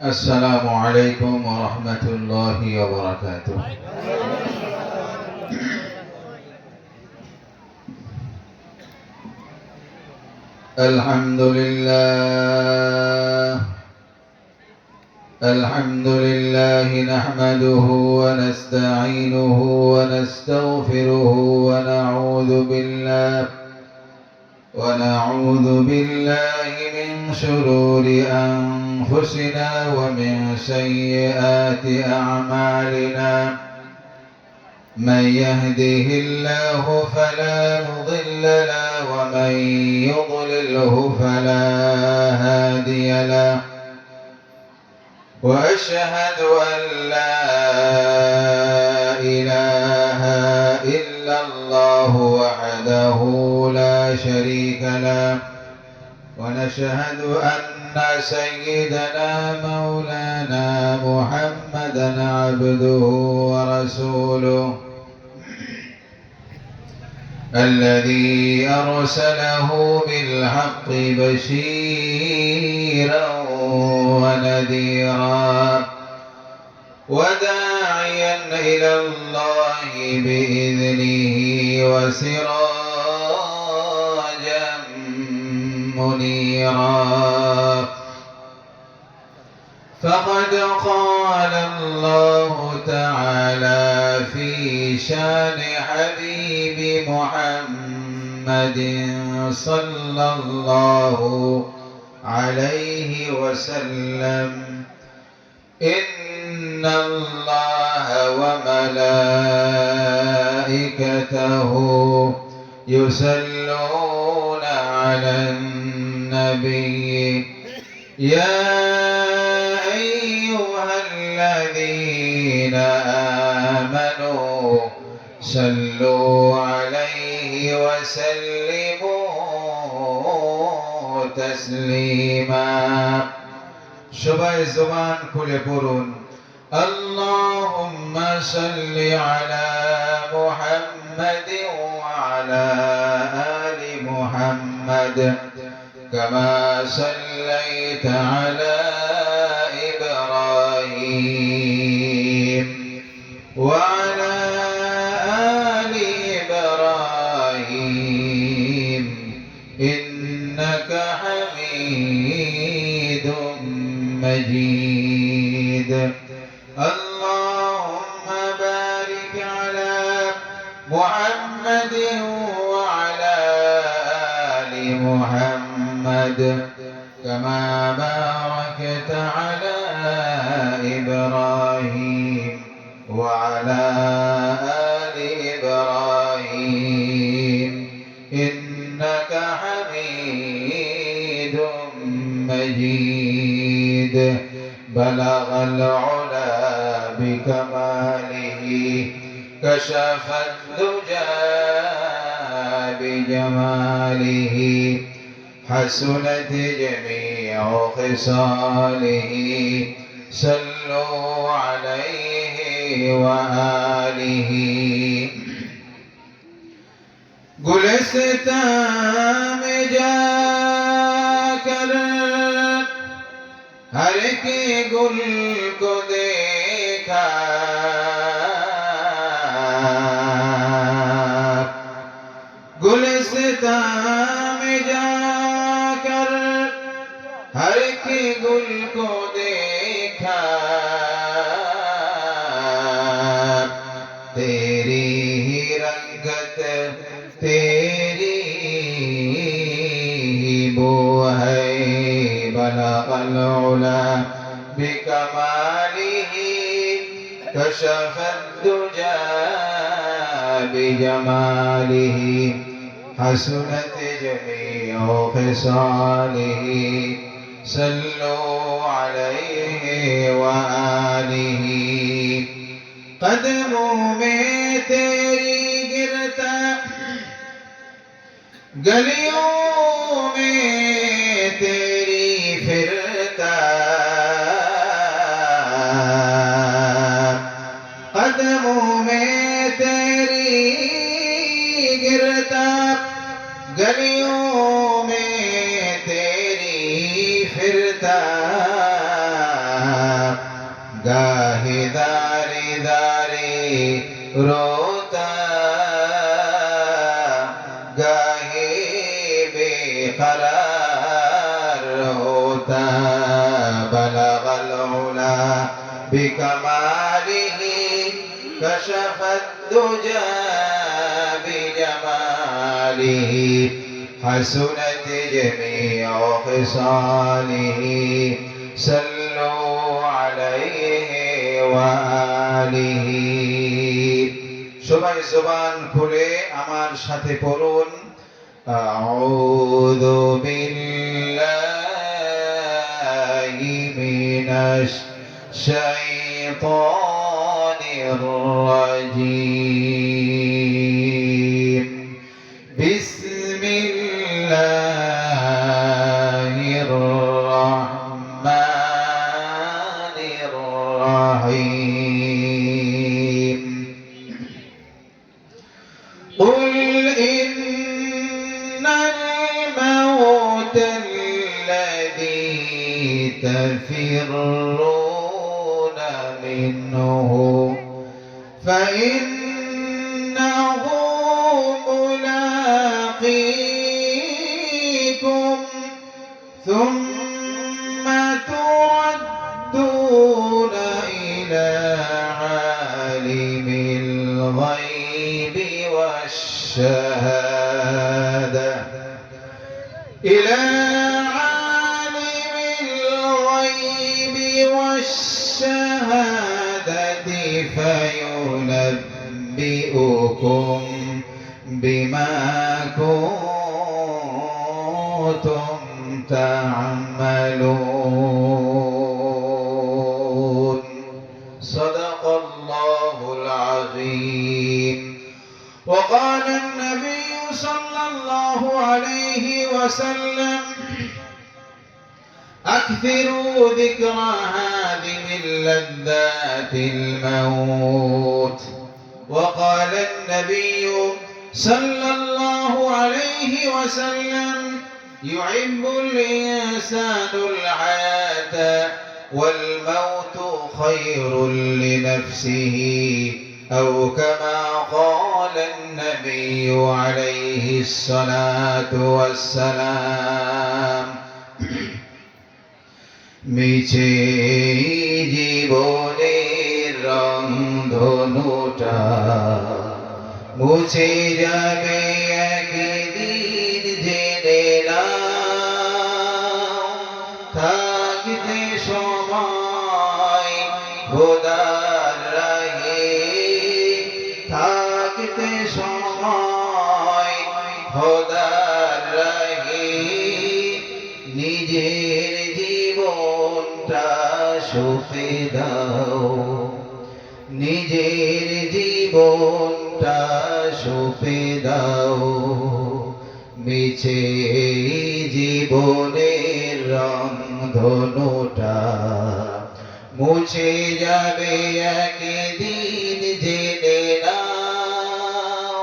السلام عليكم ورحمة الله وبركاته. الحمد لله نحمده ونستعينه ونستغفره ونعوذ بالله من شرور أنفسنا ومن سيئات أعمالنا. من يهده الله فلا مضل له ومن يضلله فلا هادي له. وأشهد أن لا إله إلا الله وحده لا شريك له. ونشهد أن سيدنا مولانا محمدا عبده ورسوله الذي أرسله بالحق بشيرا ونذيرا وداعيا إلى الله بإذنه وسراجا منيرا. فقد قال الله تعالى في شان حبيب محمد صلى الله عليه وسلم: إن الله وملائكته يصلون على النبي يا أيها الذين آمنوا صلوا عليه وسلموا تسليما. সবাই জবান খুলে পড়ুন اللهم صل على محمد وعلى آل محمد كما صليت على إبراهيم وعلى آل إبراهيم إنك حميد مجيد. اللهم بارك على محمد وعلى آل محمد كما باركت على إبراهيم وعلى آل إبراهيم إنك حميد مجيد. بلغ العلا بكماله كشف الدجى بجماله حسنت جميع خصاله صلوا عليه وآله. गुलिस्तां में जाकर हर के गुल को देखा, गुलिस्तां में जाकर हर के गुल को देखा, तेरी ही रंगत तेरी बो है. बलगल उला बिकमालिही कशफ दुजा बिजमालिही हसनत जमीउ खिसालिही सल्लु अलैहि व आलिही. कदमों में तेरी गिरता, गलियों में तेरी फिरता, कदमों में तेरी गिरता, गलियों में तेरी फिरता, रोता गाहे बेकरार होता बलगल उला बिकमालिही कशफत दुजा बिजमालिही हसनत जमीअ खिसालिही सल्लु अलैहि व आलिहि। সবাই জবান খুলে আমার সাথে পড়ুন আউযু বিল্লাহি মিনাশ শাইতানির রাজীম বিসমিল্লাহির রাহমানির রাহিম قل إن الموت الذي تفرون منه فإنه ملاقيكم ثم تردون إلى عالم الغيب والشهادة إلى عالم الغيب والشهادة فينبئكم بما كنتم تعملون صدق الله العظيم وقال النبي صلى الله عليه وسلم أكثروا ذكر هادم اللذات الموت وقال النبي صلى الله عليه وسلم يحب الإنسان الحياة والموت خير لنفسه أو كما قال النبي عليه الصلاة والسلام মিছে জীবনের রংধনুটা মুছে যাবে একদিন জেনে নাও থাকতে সময় খোদার রাহে থাকতে সময় খোদার রাহে নিজের জীবনটা সঁপে দাও নিজের জীবনটা সঁপে দাও মিছে জীবনের রংধনুটা মুছে যাবে একদিন জেনে নাও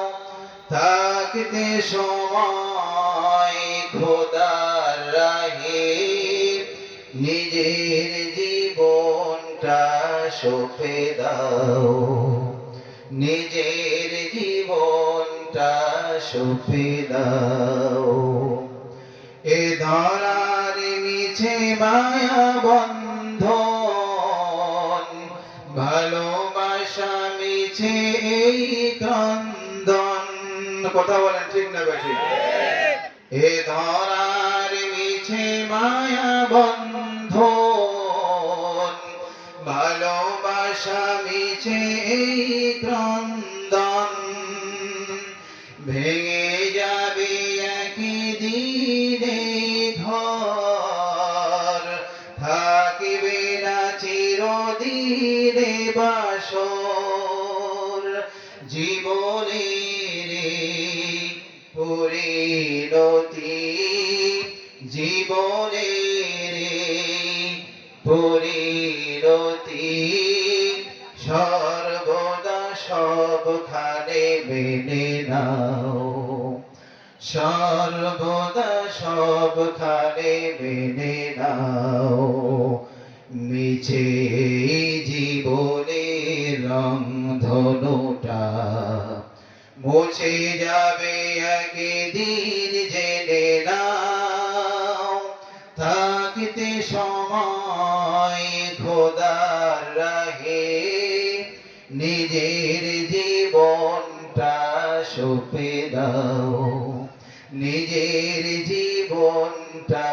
থাকতে সময় খোদার রাহে নিজের জীবনটা সঁপে দাও নিজের জীবনটা সঁপে দাও এ ধরার মিছে মায়া বন্ধন ভালোবাসা মিছে এই ক্রন্দন কথা বলেন ঠিক না বেশি এ ধরার মিছে মায়া বন্ধন ভালোবাসা মিছে এই ক্রন্দন ভেঙে যাবে একদিনে ঘর থাকিবে না চিরদিনে বাসর জীবনের পরিণতি জীবনের পরিণতি সর্বদা সবখানে মেনে নাও সর্বদা সবখানে মেনে নাও মিছে জীবনের রং ধনুটা মুছে যাবে একদিন জেনে নাও। থাকতে সময় খোদার রাহে নিজের জীবনটা সঁপে দাও, নিজের জীবনটা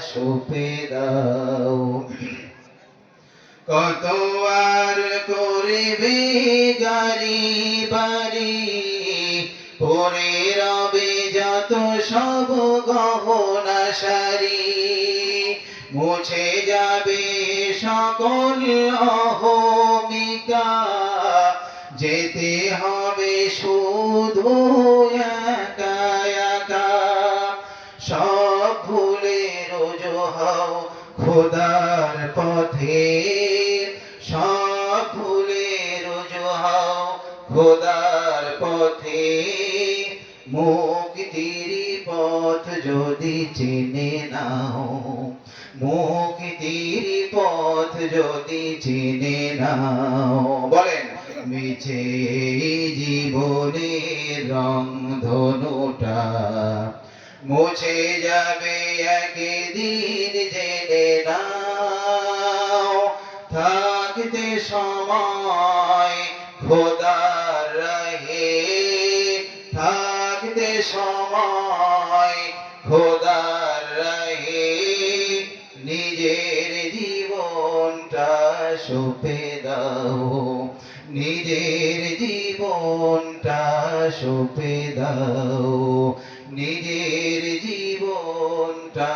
সঁপে দাও। কত আর করবে গাড়ি বাড়ি, পরে রবে যত সব গহনা শাড়ি, মুছে যাবে সকল অহমিকা, যেতে হবে শুধু একা একা। সব ভুলে রোজু হও খোদার পথে, সব ভুলে রোজু হও খোদার পথে। মুক্তির পথ যদি চিনে নাও, মুক্তির পথ যদি চিনে নাও। বলেন মিছে জীবনের রং ধনুটা মুছে যাবে একদিন জেনে নাও। থাকতে সময় খোদার রাহে, থাকতে সময় খোদার রাহে নিজের জীবনটা সঁপে দাও, নিজের জীবনটা সঁপে দাও, নিজের জীবনটা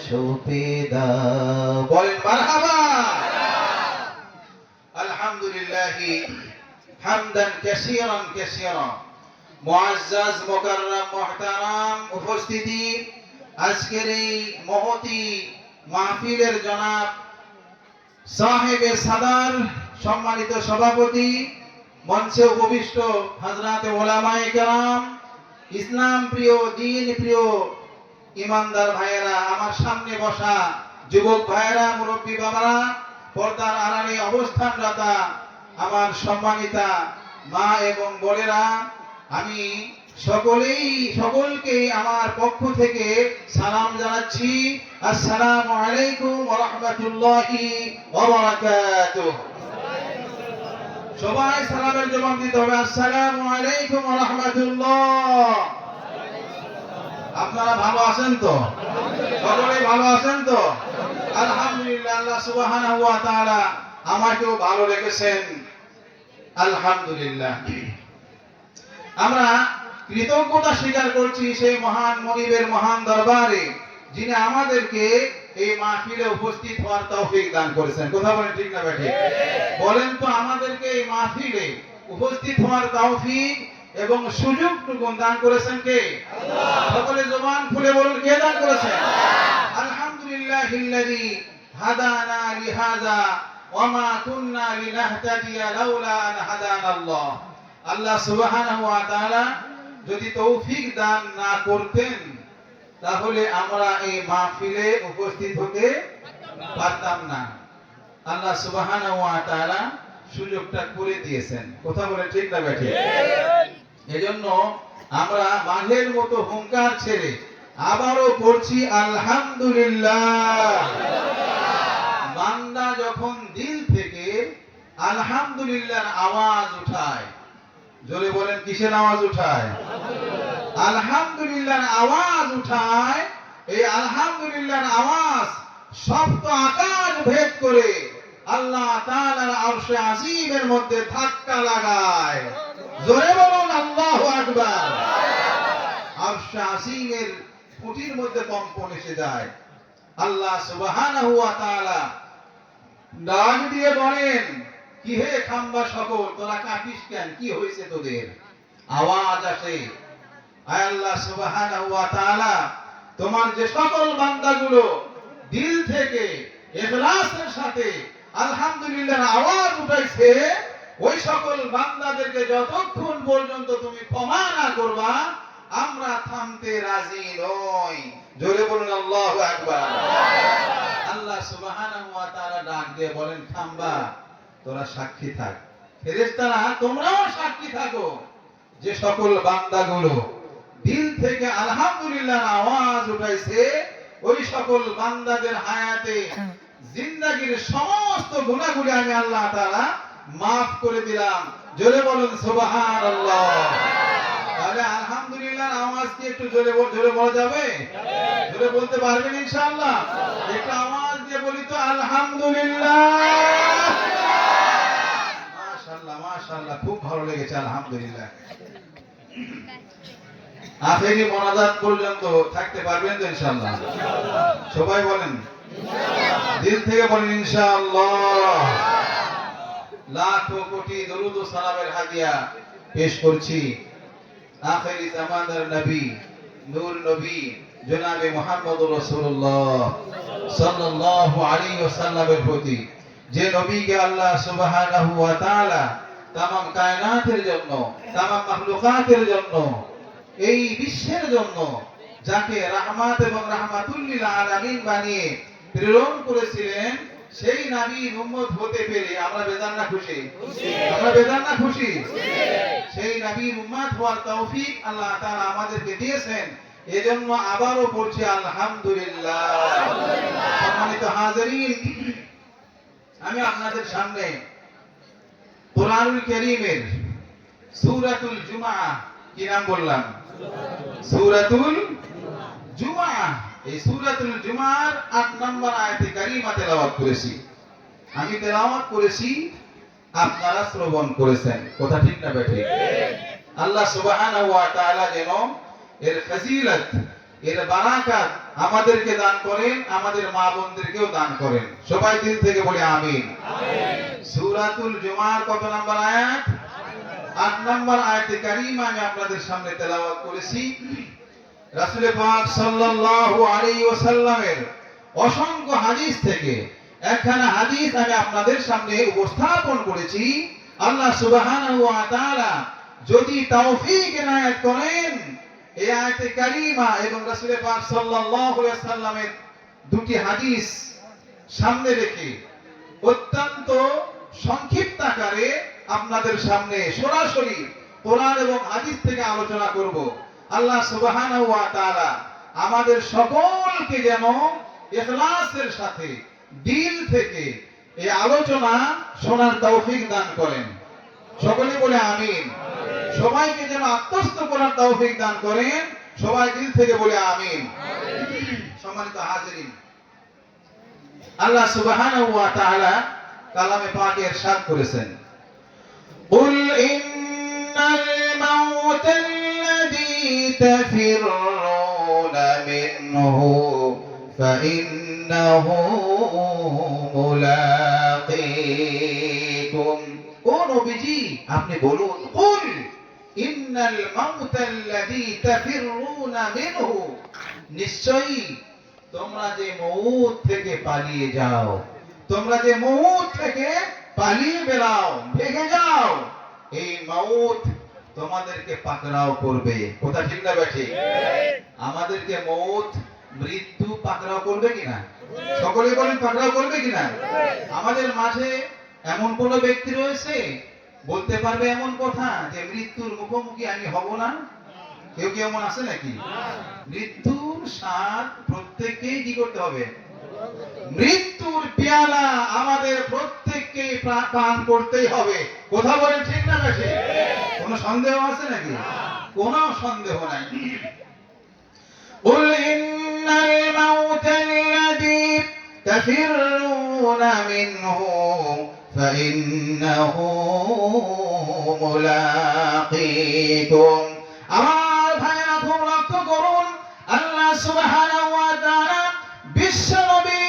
সঁপে দাও। বলেন মারহাবা। আলহামদুলিল্লাহ হামদান কাসীরান কাসীরা। মুআজ্জাজ মুকাররম মুহতারাম উপস্থিতি, আজকের এই মহতি মাহফিলের জনাব সাহেবে সাদার সম্মানিত সভাপতি, মঞ্চে উপবিষ্ট হযরতে উলামায়ে কেরাম, ইসলাম প্রিয় দ্বীন প্রিয় ইমানদার ভাইয়েরা, আমার সামনে বসা যুবক ভাইয়েরা, মুরব্বী বাবারা, পর্দার আড়ালে অবস্থানরত আমার সম্মানিতা মা এবং বোনেরা, আমি সকলকে আমার পক্ষ থেকে সালাম জানাচ্ছি। আসসালামু আলাইকুম ওয়া রাহমাতুল্লাহি ওয়া বারাকাতুহু। সবাই সালামের জবাব দিতে হবে, আসসালামু আলাইকুম ওয়া রাহমাতুল্লাহ। আপনারা ভালো আছেন তো? সকলে ভালো আছেন তো? আলহামদুলিল্লাহ, আল্লাহ সুবহানাহু ওয়া তাআলা আমাকেও ভালো রেখেছেন, আলহামদুলিল্লাহ। আমরা কৃতজ্ঞতা স্বীকার করছি সেই মহান মনিবের মহান দরবারে, যিনি আমাদেরকে এই মাহফিলে উপস্থিত হওয়ার তৌফিক দান করেছেন। কথা বলেন ঠিক না বেঠিক? বলেন তো, আমাদেরকে এই মাহফিলে উপস্থিত হওয়ার তৌফিক এবং সুযোগটুকু দান করেছেন কে? আল্লাহ। সকলে জবান খুলে বলুন, কে দান করেছেন? আলহামদুলিল্লাহিল্লাযী হাদানা লিহাযা ওয়া মা কুন্না লিনাহতাদিয়া লাউলা আন হাদানাল্লাহ। আল্লাহ সুবহানাহু ওয়া তাআলা যদি তৌফিক দান না করতেন তাহলে আমরা এই মাহফিলে উপস্থিত হতে পারতাম না। আল্লাহ সুবহানাহু ওয়া তাআলা সুযোগটা করে দিয়েছেন। কথা বলে ঠিক না বেঠিক? এজন্য আমরা মাঘের মতো হুঙ্কার ছেড়ে আবারও পড়ছি আলহামদুলিল্লাহ। বান্দা যখন দিল থেকে আলহামদুলিল্লাহর আওয়াজ উঠায়, জোরে বলেন কিসের আওয়াজ উঠায়? আলহামদুলিল্লাহর আওয়াজ উঠায়। এই আলহামদুলিল্লাহর আওয়াজ সপ্ত আকাশ ভেদ করে আল্লাহ তাআলার আরশে আজিমের মধ্যে ধাক্কা লাগায়। জোরে বলুন আল্লাহু আকবার। আরশে আজিমের খুঁটির মধ্যে কম্পন এসে যায়। আল্লাহ সুবহানাহু ওয়া তাআলা ডাক দিয়ে বলেন, কি হে খাম্বা সকল, তোরা কাঁপিস কেন? কি হয়েছে তোদের? আওয়াজ আসে, আয় আল্লাহ সুবহানাহু ওয়া তাআলা, তোমার যে সকল বান্দাগুলো দিল থেকে ইখলাসের সাথে আলহামদুলিল্লাহর আওয়াজ উঠাইছে, ওই সকল বান্দাদেরকে যতক্ষণ পর্যন্ত তুমি ক্ষমা না করবা আমরা থামতে রাজি নই। জোরে বলুন আল্লাহু আকবার। আল্লাহ সুবহানাহু ওয়া তাআলা ডাক দিয়ে বলেন, থামবা, তোরা সাক্ষী থাক। ফেরেশতারা তোমরাও সাক্ষী থাকো যে সকল বান্দাগুলো দিল থেকে আলহামদুলিল্লাহ আওয়াজ উঠাইছে, ওই সকল বান্দাদের হায়াতে জিন্দেগীর সমস্ত গুনাহগুলো আমি আল্লাহ তাআলা মাফ করে দিলাম। জোরে বলুন সুবহানাল্লাহ। তাহলে আলহামদুলিল্লাহ আওয়াজ কি একটু জোরে জোরে বলা যাবে? জোরে বলতে পারবেন ইনশাআল্লাহ? একটু আওয়াজ দিয়ে বলি তো আলহামদুলিল্লাহ। মাশাআল্লাহ মাশাআল্লাহ, খুব ভালো লেগেছে আলহামদুলিল্লাহ। আখেরি মোনাজাত পর্যন্ত থাকতে পারবেন তো ইনশাআল্লাহ? সবাই বলেন দিল থেকে বলেন ইনশাআল্লাহ। লাখো কোটি দরুদ ও সালামের হাদিয়া পেশ করছি আখেরি জামানার নবী, নূর নবী জনাবে মুহাম্মদুর রাসূলুল্লাহ সাল্লাল্লাহু আলাইহি ওয়াসাল্লামের প্রতি, যে নবীকে আল্লাহ সুবহানাহু ওয়া তাআলা তামাম কায়নাতের জন্য, তামাম মাখলুকাতের জন্য, এই বিশ্বের জন্য যাকে রাহমাত এবং রাহমাতুল লিল আলামিন বানিয়ে প্রেরণ করেছিলেন, সেই নবীর উম্মত হতে পেরে আমরা বেজার না খুশি? আমরা বেজার না খুশি? সেই নবীর উম্মত হওয়ার তৌফিক আল্লাহ তাআলা আমাদেরকে দিয়েছেন, এজন্য আবারও পড়ছি আলহামদুলিল্লাহ। সম্মানিত হাজিরিন, আমি আপনাদের সামনে কুরআনুল কারীমের সূরাতুল জুমআহ, কি নাম বললাম? সূরাতুল জুমআহ। এই সূরাতুল জুমআর ৮ নম্বর আয়াতে কারিমা তেলাওয়াত করেছি। আমি তেলাওয়াত করেছি, আপনারা শ্রবণ করেছেন। কথা ঠিক না বেঠিক? আল্লাহ সুবহানাহু ওয়া তাআলা যেন এর ফজিলত, এর বারাকাত আমাদেরকে দান করেন, আমাদের মা বোনদেরকেও দান করেন। সবাই দিল থেকে বলি আমিন। সূরাতুল জুমআর কত নম্বর আয়াত? ৮ নম্বর আয়াতে কারিমা আমি আপনাদের সামনে তেলাওয়াত করেছি। রাসূল পাক সাল্লাল্লাহু আলাইহি ওয়াসাল্লামের অসংখ্য হাদিস থেকে একখানা হাদিস আমি আপনাদের সামনে উপস্থাপন করেছি। আল্লাহ সুবহানাহু ওয়া তাআলা যদি তৌফিক এনায়েত করেন, এই আয়াতে কারিমা এবং রাসূল পাক সাল্লাল্লাহু আলাইহি ওয়াসাল্লামের দুটি হাদিস সামনে রেখে অত্যন্ত সংক্ষিপ্ত আকারে আপনাদের সামনে সরাসরি কোরআন এবং হাদিস থেকে আলোচনা করব। আল্লাহ সুবহানাহু ওয়া তাআলা আমাদের সকলকে যেন ইখলাসের সাথে দিল থেকে এই আলোচনা শোনার তৌফিক দান করেন। সকলে বলে আমিন। সবাইকে যেন আত্মস্থ করার তৌফিক দান করেন। সবাই দিল থেকে বলে আমিন। সম্মানিত হাজিরিন, আল্লাহ সুবহানাহু ওয়া তাআলা কালামে পাকে ইরশাদ করেছেন, কুল ইন্নাল মাউতাল্লাযী তাফিরুনা মিনহু ফাইন্নাহু মুলাকীকুম। ও নবীজি, আপনি বলুন, কুল ইন্নাল মাউতাল্লাযী তাফিরুনা মিনহু, নিশ্চয়ই তোমরা যে মউত থেকে পালিয়ে যাও, তোমরা যে মউত থেকে পালিয়ে বেরাও, ভেগে যাও, এই মউত তোমাদেরকে পাকড়াও করবে। কথা ঠিক না বেঠিক? আমাদেরকে মউত, মৃত্যু পাকড়াও করবে কিনা? সকলে বলেন পাকড়াও করবে কিনা? আমাদের মাঝে এমন কোন ব্যক্তি রয়েছে বলতে পারবে এমন কথা যে মৃত্যুর মুখোমুখি আমি হব না? কেউ কি এমন আছে নাকি? মৃত্যুর স্বাদ প্রত্যেককেই কি করতে হবে? মৃত্যুর পেয়ালা আমাদের প্রত্যেককে পান করতেই হবে। কথা বলেন ঠিক না বেঠিক? কোন সন্দেহ আছে নাকি? কোনো সন্দেহ নাই। কুল ইন্নাল মাউতাল্লাযী তাফিরুনা মিনহু ফাইন্নাহু মুলাকীকুম। আমার ভাইরা খুব লক্ষ্য করুন, আল্লাহ সুবহানাহু ওয়া তাআলা বিশ্ব নবী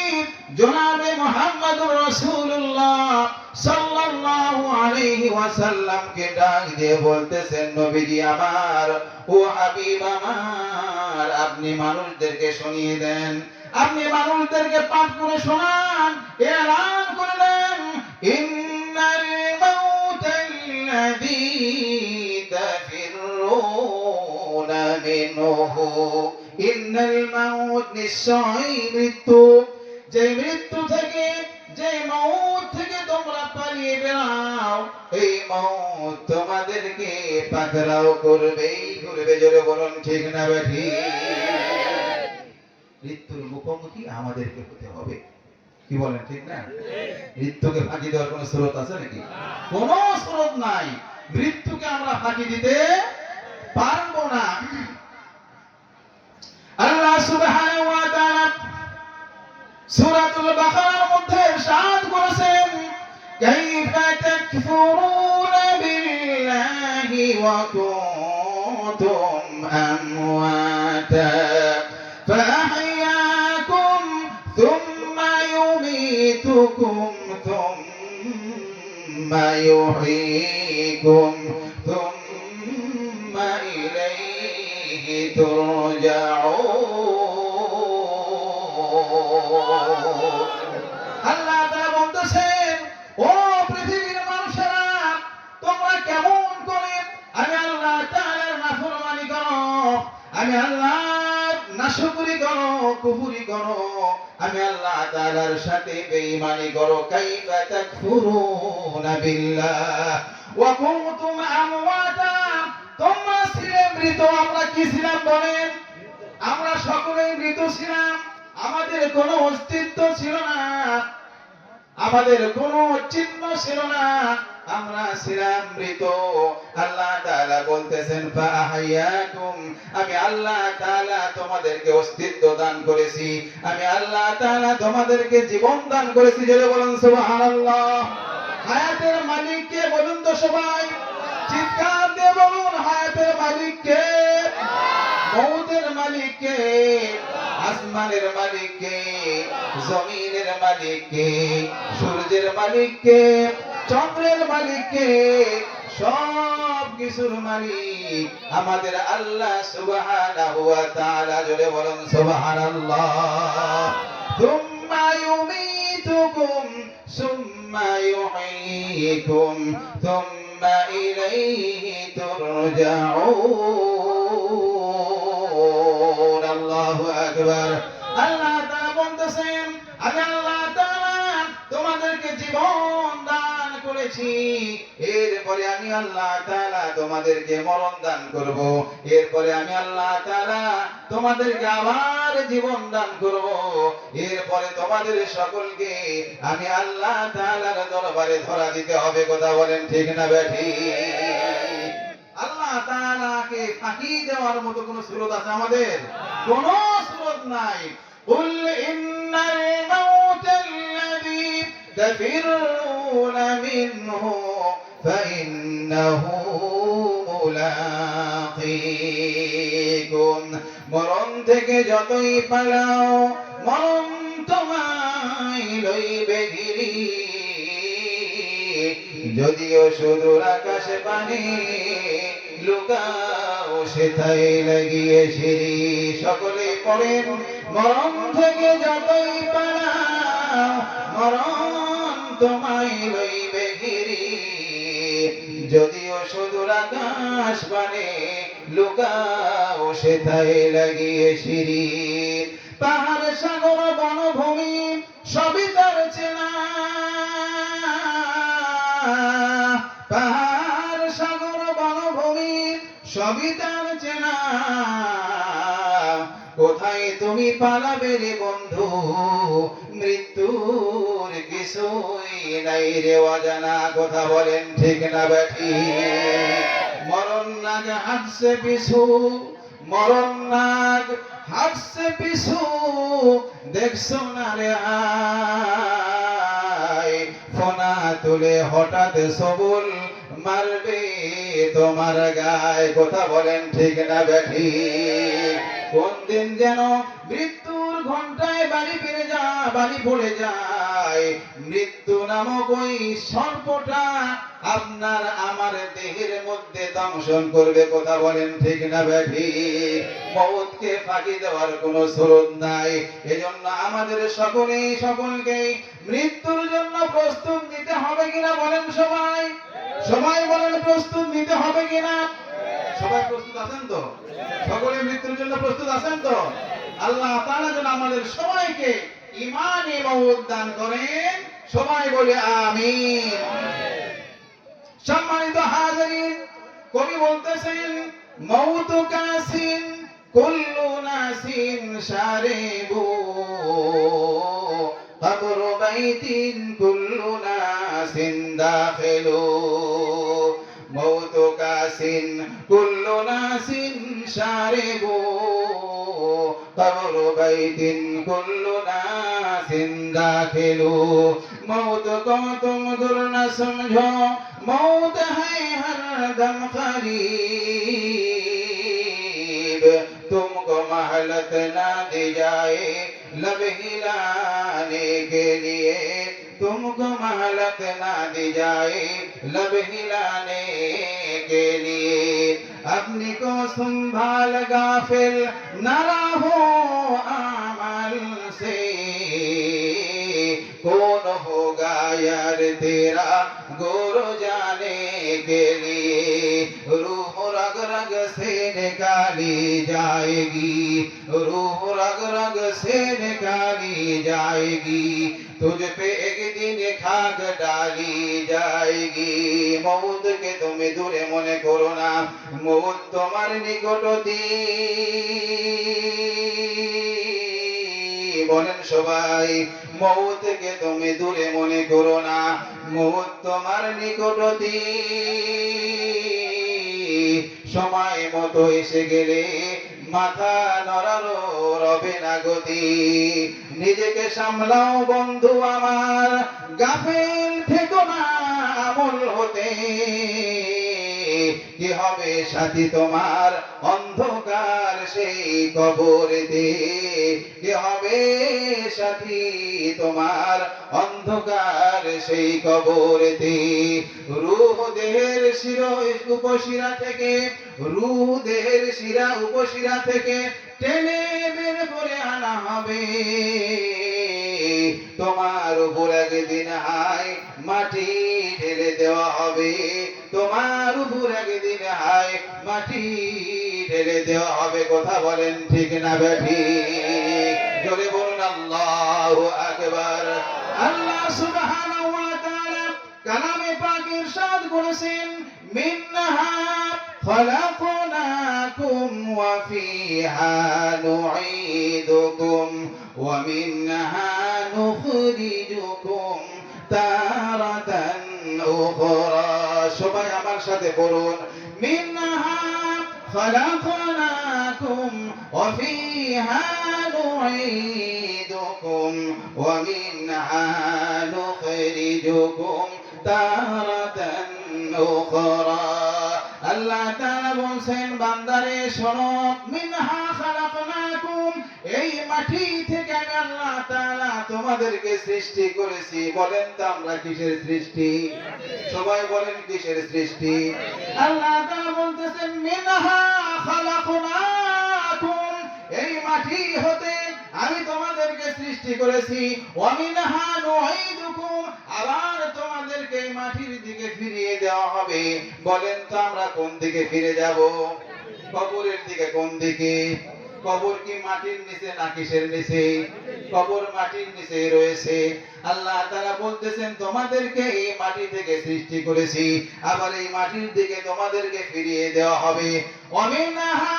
জনাবে মুহাম্মদুর রাসূলুল্লাহ সাল্লাল্লাহু আলাইহি ওয়াসাল্লামকে ডাক দিয়ে বলতেছেন, নবীজি আমার, ও হাবিব আমার, আপনি মানুষদেরকে শুনিয়ে দেন, আপনি মানুষদেরকে পাঠ করে শোনান, এলান করলেন, ইন্নাল মাউতাল্লাযী তাফিরুনা মিনহু, ইন্নাল মাউত, নিশ্চয় মৃত্যু, যে মৃত্যু থেকে, যে মউত থেকে তোমরা পালিয়ে বেড়াও, এই মউত তোমাদেরকে পাকড়াও করবেই করবে, জোরে বলুন ঠিক না বেঠিক? মৃত্যুর মুখোমুখি আমাদেরকে হতে হবে, কি বলেন ঠিক না? মৃত্যুকে ফাঁকি দেওয়ার কোন স্রোত আছে নাকি? কোন স্রোত নাই, মৃত্যুকে আমরা ফাঁকি দিতে পারবো না। আল্লাহ সুবহানাহু ওয়া তাআলা সূরাতুল বাকারার মধ্যে ইরশাদ করেছেন, কাইফা তাকফুরুনা বিল্লাহি ওয়া কুনতুম আমওয়াতা ফাআহইয়াকুম থুম্মা ইউমীতুকুম থুম্মা ইউহয়ীকুম থুম্মা ইলাইহি তুরজাউন। আল্লাহ তাআলা বলতেছেন, ও পৃথিবীর মানুষেরা, তোমরা কেমন করে আমি আল্লাহ তাআলার নাফরমানি করো, আমি আল্লাহর নাশকরি করো, কুফরি করো, আমি আল্লাহ তাআলার সাথে বেঈমানি করো। কাইফা তাকফুরুনা বিল্লাহ ওয়া কুনতুম আমওয়াতা, তোমরা ছিলে মৃত, আমরা কি ছিলাম বলেন? আমরা সকলেই মৃত ছিলাম, আমাদের কোনো অস্তিত্ব ছিল না, আমাদের কোনো চিহ্ন ছিল না, আমরা ছিলাম মৃত। আল্লাহ তাআলা বলতেছেন, ফাআহইয়াকুম, আমি আল্লাহ তাআলা তোমাদেরকে অস্তিত্ব দান করেছি, আমি আল্লাহ তাআলা তোমাদেরকে জীবন দান করেছি, জোরে বলুন সুবহানাল্লাহ। হায়াতের মালিক কে বলুন তো সবাই, চিৎকার দিয়ে বলুন, হায়াতের মালিক কে? মউতের মালিক কে? আসমানের মালিক কে? জমিনের মালিক কে? সূর্যের মালিক কে? চন্দ্রের মালিক কে? সব কিছুর মালিক আমাদের আল্লাহ সুবহানাহু ওয়া তাআলা, জোরে বলুন সুবহানাল্লাহ। থুম্মা ইউমীতুকুম সুম্মা ইউহয়ীকুম থুম্মা ইলাইহি তুরজাউন। আল্লাহু আকবার। আল্লাহ তাআলা বলতেছেন, আমি আল্লাহ তাআলা তোমাদেরকে জীবন দান করেছি, এরপরে আমি আল্লাহ তাআলা তোমাদেরকে মরণ দান করব, এরপরে আমি আল্লাহ তাআলা তোমাদেরকে আবার জীবন দান করব, এরপরে তোমাদের সকলকে আমি আল্লাহ তাআলার দরবারে ধরা দিতে হবে। কথা বলেন ঠিক না বেঠিক? আল্লাহ তাআলাকে ফাঁকি দেওয়ার মতো কোন স্রোত আছে আমাদের? কোন স্রোত নাই। কুল ইন্নাল মাউতাল্লাযী তাফিরুনা মিনহু ফাইন্নাহু মুলাকীকুম, মরণ থেকে যতই পালাও মরণ তোমায় লইবে ঘিরি, যদিও সুদূর আকাশে পানে লুকাও সেথায় লাগিয়ে সিঁড়ি। সকলে পড়েন, মরণ থেকে যতই পালাও মরণ তোমায় লইবে ঘিরি, যদিও সুদূর আকাশ পানে লুকাও সেথায় লাগিয়ে সিঁড়ি। পাহাড় সাগর বনভূমি সবই তার চেনা, পাহাড় সাগর বনভূমি সবই তার চেনা, কোথায় তুমি পালাবে রে বন্ধু, মৃত্যুর কিছুই নাই রে অজানা। কথা বলেন ঠিক না বেঠিক? মরণ নাগ হাঁটছে পিছু, মরণ নাগ হাঁটছে পিছু, দেখছো না রে আয়, ফোনা তুলে হঠাৎ সবল মারবে তোমার গায়ে। কথা বলেন ঠিক না বেঠিক? কোন দিন যেন মৃত্যুর ঘন্টায় বাড়ি পড়ে যায়, মৃত্যু নামক ওই সর্পটা আপনার আমার দেহের মধ্যে দংশন করবে। কথা বলেন ঠিক না বেঠিক? মউতকে ফাঁকি দেওয়ার কোনো স্রোত নাই। এজন্য আমাদের সকলকে মৃত্যুর জন্য প্রস্তুত নিতে হবে কিনা বলেন সবাই? সবাই বলেন প্রস্তুত নিতে হবে কিনা? সবাই প্রস্তুত আছেন তো? সকলে মৃত্যুর জন্য প্রস্তুত আছেন তো? আল্লাহ তাআলা যেন আমাদের সবাইকে ঈমানে মউত দান করেন। সবাই বলে আমিন। সম্মানিত হাজিরিন, কবি বলতেছেন মউত কাসিন কুল্লু নাসিন শারিবু কবর বাইতিন কুল্লু নাসিন দাখিলু মউত কাসিন কুল্লু নাসিন শারিবু কবর বাইতিন কুল্লু নাসিন দাখিলু मौत को तुम दूर न समझो मौत है हर दम करीब तुमको महलत ना दी जाए लब हिलाने के लिए तुमको महलत ना दी जाए लब हिलाने के लिए अपनी को संभाल गाफिल न रहो अमल से कौन होगा यार तेरा गुरु जाने के लिए रूह रग रग से निकाली जाएगी रूह रग रग से निकाली जाएगी तुझ पे एक दिन खाक डाली जाएगी मौत के तुम्हें दूरे मने करो ना मौत तुम्हार निकटती বলেন সবাই মউতকে তুমি দূরে মনে করো না মউত তোমার নিকটতি সময় মতো এসে গেলে মাথা নড়ানো রবে না গতি নিজেকে সামলাও বন্ধু আমার গাফিল থেকো না আমল হতে কি হবে সাথী তোমার অন্ধকার সেই কবরেতে কি হবে সাথী তোমার অন্ধকার সেই কবরেতে রূহ দেহের শিরা উপশিরা থেকে রূহ দেহের শিরা উপশিরা থেকে টেনে বের করে আনা হবে তোমার উপর একদিন হায় মাটি ঢেলে দেওয়া হবে তোমার উপর একদিন হায় মাটি ঢেলে দেওয়া হবে কথা বলেন ঠিক না বেঠিক জোরে বলুন আল্লাহু আকবার আল্লাহ সুবহানাহু ওয়া তাআলা কালামে পাক ইরশাদ করেছেন মিনহা خلقناكم وفيها نعيدكم ومنها نخرجكم تارة أخرى সবাই আমার সাথে বলুন মিনহা خلقناكم وفيها نعيدكم ومنها نخرجكم تارة أخرى আল্লাহ তাআলা বলেন বান্দারে শোনো মিনহা খালাকনাকুম এই মাটি থেকে আমি আল্লাহ তাআলা তোমাদেরকে সৃষ্টি করেছি বলেন তো আমরা কিসের সৃষ্টি সবাই বলেন কিসের সৃষ্টি আল্লাহ তাআলা বলতেছেন মিনহা খালাকনাকুম এই মাটি হতে আমি তোমাদেরকে সৃষ্টি করেছি ওয়া মিনহা নুঈদুকুম আবার তোমাদেরকে এই মাটির দিকে ফিরিয়ে দেওয়া হবে বলেন তো আমরা কোন দিকে ফিরে যাব কবরের দিকে কোন দিকে কবর কি মাটির নিচে না কিসের নিচে কবর মাটির নিচে রয়েছে আল্লাহ তাআলা বলতেছেন তোমাদেরকে এই মাটি থেকে সৃষ্টি করেছি আবার এই মাটির দিকে তোমাদেরকে ফিরিয়ে দেওয়া হবে ওয়া মিনহা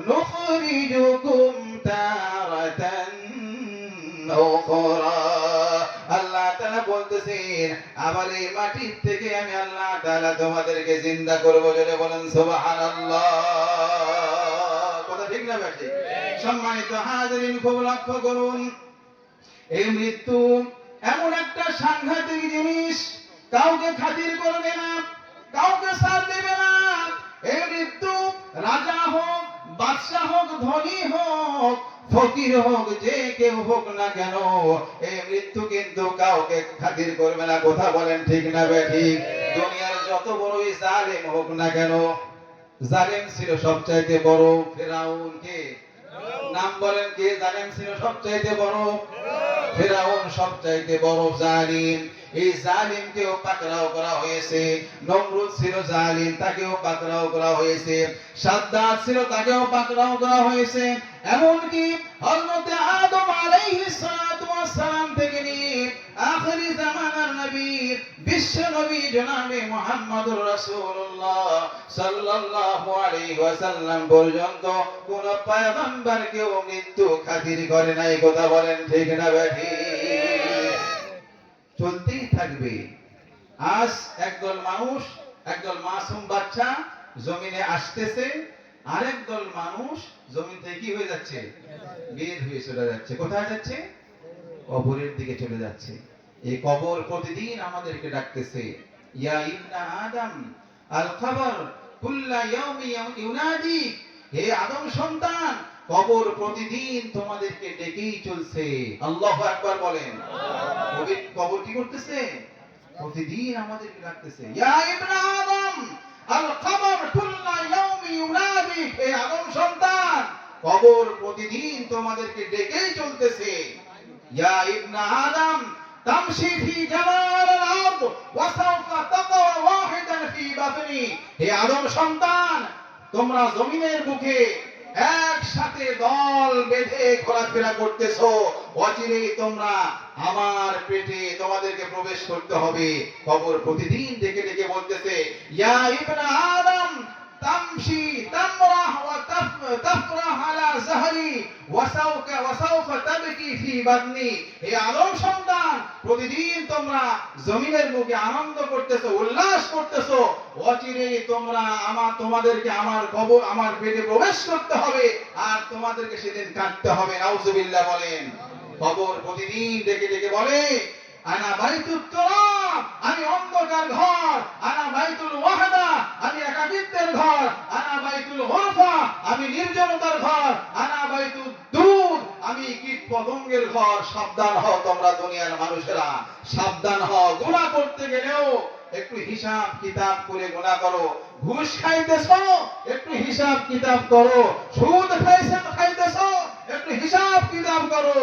নুখরিজুকুম তারাতান উখরা আল্লাহ তাআলা বলতেছেন আবার এই মাটির থেকে আমি আল্লাহ তাআলা তোমাদেরকে জিন্দা করব জোরে বলেন সুবহানাল্লাহ কথা ঠিক না বেশি সম্মানিত হাজিরিন খুব লক্ষ্য করুন এই মৃত্যু এমন একটা সাংঘাতিক জিনিস কাউকে খাতির করবে না কাউকে ছাড় দেবে না এই মৃত্যু রাজা হোক বাদশা হোক ধনী হোক ফকির হোক যে কেউ হোক না কেন এই মৃত্যু কিন্তু কাউকে খাতির করবে না কথা বলেন ঠিক না বেঠিক দুনিয়ার যত বড়ই জালেম হোক না কেন জালেম ছিল সবচাইতে বড় ফেরাউন কে নাম বলেন কে জালেম ছিল সবচাইতে বড় ফেরাউন সবচাইতে বড় জালিম এই জালিমকেও পাকড়াও করা হয়েছে নমরুদ ছিল জালিম তাকেও পাকড়াও করা হয়েছে সাদ্দাত ছিল তাকেও পাকড়াও করা হয়েছে এমনকি হযরত আদম আলাইহিস সালাতু ওয়াস সালাম থেকে নিয়ে আখিরি জামানার নবী বিশ্ব নবী জনাবে মুহাম্মদুর রাসূলুল্লাহ সাল্লাল্লাহু আলাইহি ওয়াসাল্লাম পর্যন্ত কোন পয়গম্বর কেউ মৃত্যু খাতির করে নাই। কথা বলেন ঠিক না বেঠিক? চলতেই থাকবে। আজ একদল মানুষ, একদল মাসুম বাচ্চা জমিনে আসতেছে, আরেক দল মানুষ জমিন থেকে কি হয়ে যাচ্ছে? বের হয়ে চলে যাচ্ছে। কোথায় যাচ্ছে? কবরের দিকে চলে যাচ্ছে। এই কবর প্রতিদিন আমাদেরকে ডাকতেছে, ইয়া ইবনা আদম আল খবর কুল্লা ইয়াউমি ইউনাদি, হে আদম সন্তান, কবর প্রতিদিন তোমাদেরকে ডেকেই চলছে। আল্লাহু আকবার বলেন। কবর কি করতেছে? প্রতিদিন আমাদেরকে ডাকতেছে, ইয়া ইবনা আদম আল খবর কুল্লা ইয়াউমি ইউনাদি, হে আদম সন্তান, কবর প্রতিদিন তোমাদেরকে ডেকেই চলতেছে। ইয়া ইবনা আদম তামশি ফি জামাল আরদ ওয়া সাওফা তাকওয়া ওয়াহিদান ফি বাতনি, হে আদম সন্তান, তোমরা জমিনের বুকে একসাথে দল বেঁধে ঘোরাফেরা করতেছো, অচিরেই তোমরা আমার পেটে তোমাদেরকে প্রবেশ করতে হবে। কবর প্রতিদিন ডেকে ডেকে বলতেছে, ইয়া ইবনা আদম তামশি তামরাহ ওয়া তাফরাহ আলা যাহরি ওয়া সাওফা তাবকি ফি বাতনি, হে আদম সন্তান, প্রতিদিন তোমরা জমিনের বুকে আনন্দ করতেছো, উল্লাস করতেছো, অচিরেই তোমরা তোমাদেরকে আমার পেটে প্রবেশ করতে হবে, আর তোমাদেরকে সেদিন কাটতে হবে। নাউজুবিল্লাহ বলেন। কবর প্রতিদিন ডেকে ডেকে বলে, আনা বাইতুত তুরাব, আমি অন্ধকার ঘর, আনা বাইতুল ওয়াহদা, আমি একাকিত্বের ঘর, আনা বাইতুল গুরফা, আমি নির্জনতার ঘর, আনা বাইতুদ দুদ, আমি কীট পতঙ্গের ঘর। সাবধান হও তোমরা দুনিয়ার মানুষেরা, সাবধান হও। গুনাহ করতে গেলেও একটু হিসাব কিতাব করে গুনাহ করো। ঘুষ খাইতেছো, একটু হিসাব কিতাব করো। সুদ খাইতেছো, একটু হিসাব কিতাব করো।